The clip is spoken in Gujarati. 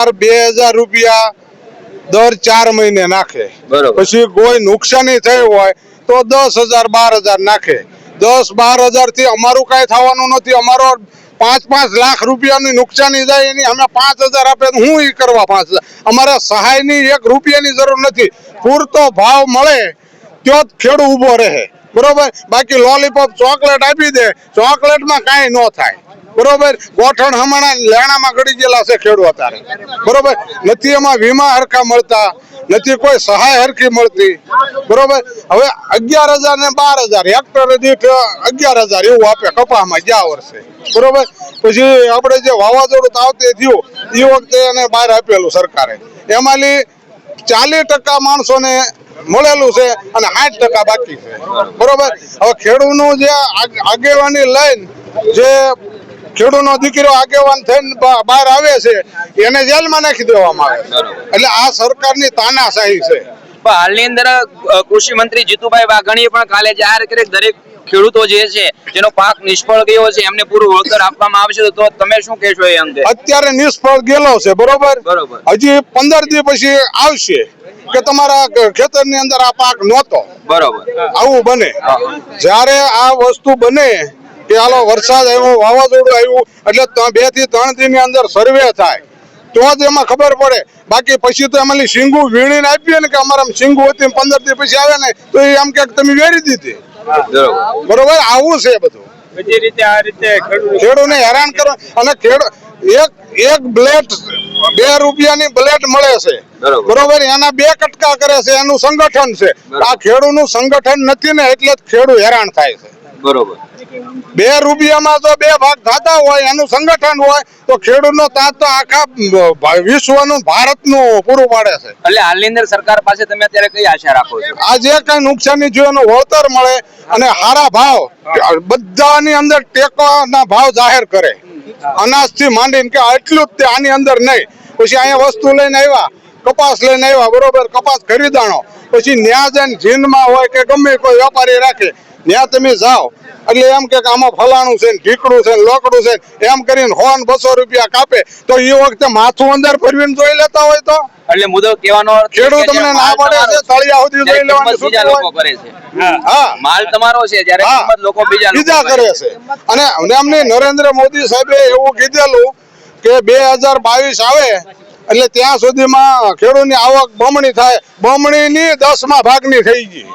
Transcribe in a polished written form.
2000 રૂપિયા દર 4 મહિને નાખે, પછી કોઈ નુકસાની થઈ હોય તો 10,000 12,000 નાખે। 10-12,000 થી અમારું કઈ થવાનું નથી। અમારો 5-5 લાખ રૂપિયાની નુકસાની જાય એની અમે 5,000 આપે તો હું ઈ કરવા 5,000? અમારે સહાયની 1 રૂપિયાની જરૂર નથી। પૂરતો ભાવ મળે તો જ ખેડૂત ઊભો રહે, બરોબર। બાકી લોલીપોપ ચોકલેટ આપી દે, ચોકલેટમાં કાંઈ ન થાય, બરોબર। ગોઠણ હમણાં લેણામાં ગળી ગયેલા છે ખેડૂત અત્યારે, બરોબર। નથી એમાં વીમા હરખા મળતા, નથી કોઈ સહાય હરખી મળતી, બરોબર। હવે 11,000 ને 12,000 હેક્ટર દીઠ 11,000 એવું આપે કપાસમાં ગયા વર્ષે, બરોબર। પછી આપણે જે વાવાઝોડું તાવતે થયું એ વખતે એને બહાર આપેલું સરકારે, એમાંથી 40% માણસોને મળેલું છે અને 60% બાકી છે, બરોબર। હવે ખેડૂતનું જે આગેવાની લઈને જે ખેડૂતનો દીકરો આગેવાન થઈને બહાર આવે છે એને જેલમાં નાખી દેવામાં આવે, એટલે આ સરકારની તાનાશાહી છે। હાલની અંદર કૃષિ મંત્રી જીતુભાઈ વાઘાણીએ પણ કાલે જાહેર કરી દરેક ખેડૂતો જે છે જેનો પાક નિષ્ફળ ગયો છે એમને પૂરું વળતર આપવામાં આવશે, તો તમે શું કહેશો એ અંગે? અત્યારે નિષ્ફળ ગયેલો છે, બરોબર। હજી 15 દિવસ પછી આવશે કે તમારા ખેતરની અંદર આ પાક નહોતો, બરોબર। આવું બને જ્યારે આ વસ્તુ બને કે હાલો વરસાદ આવ્યો, વાવાઝોડું આવ્યું, એટલે 2 થી 3 દિનની અંદર સર્વે થાય તો જ એમાં ખબર પડે। બાકી પછી તો એમાં સિંગુ વીણીને આપીએ ને કે અમારા સિંગુ હતી 15 દિવસ પછી આવે ને તો એ આમ કે તમે વેરી દીધી, બરોબર। આવું છે બધું, બધી રીતે આ રીતે ખેડૂતને હેરાન કરો। અને એક બ્લેડ 2 રૂપિયાની બ્લેડ મળે છે, બરોબર। એના 2 કટકા કરે છે, એનું સંગઠન છે। આ ખેડૂતનું સંગઠન નથી ને એટલે ખેડૂત હેરાન થાય છે, બરોબર। 2 રૂપિયામાં તો 2 ભાગ થતા હોય, એનું સંગઠન હોય તો ખેડૂતનો તાત તો આખા વિશ્વનું ભારતનું પૂરું પાડે છે। એટલે હાલની અંદર સરકાર પાસે તમે અત્યારે કઈ આશા રાખો છો? આ જે કઈ નુકસાની થયું એનું વળતર મળે અને સારા ભાવ બધાની અંદર ટેકાના ભાવ જાહેર કરે, અનાજથી માંડીને કે આટલું જ આની અંદર નહીં। પછી અહીંયા વસ્તુ લઈને આવ્યા, કપાસ લઈને આવ્યા, બરોબર, કપાસ ખરીદાણો, પછી ન્યા જઈને જીનમાં હોય કે ગમે કોઈ વેપારી રાખે ત્યાં તમે જાઓ એટલે એમ કે આમાં ફલાણું છે, ઢીકડું છે, લોકડું છે, એમ કરીને 100-200 રૂપિયા કાપે તો એ વખતે માથું અંદર ફરવીને જોઈ લેતા હોય તો એટલે મુદ્દો કહેવાનો ખેડૂત તમને ના પડે છે તળિયા સુધી જોઈ લેવાની લોકો કરે છે। હા, માલ તમારો છે જ્યારે કિંમત લોકો બીજા કરે છે। અને અમને નરેન્દ્ર મોદી સાહેબે એવું કીધેલું કે 2022 આવે એટલે ત્યાં સુધીમાં ખેડૂતની આવક બમણી થાય, બમણીની 10મા ભાગની થઈ ગઈ।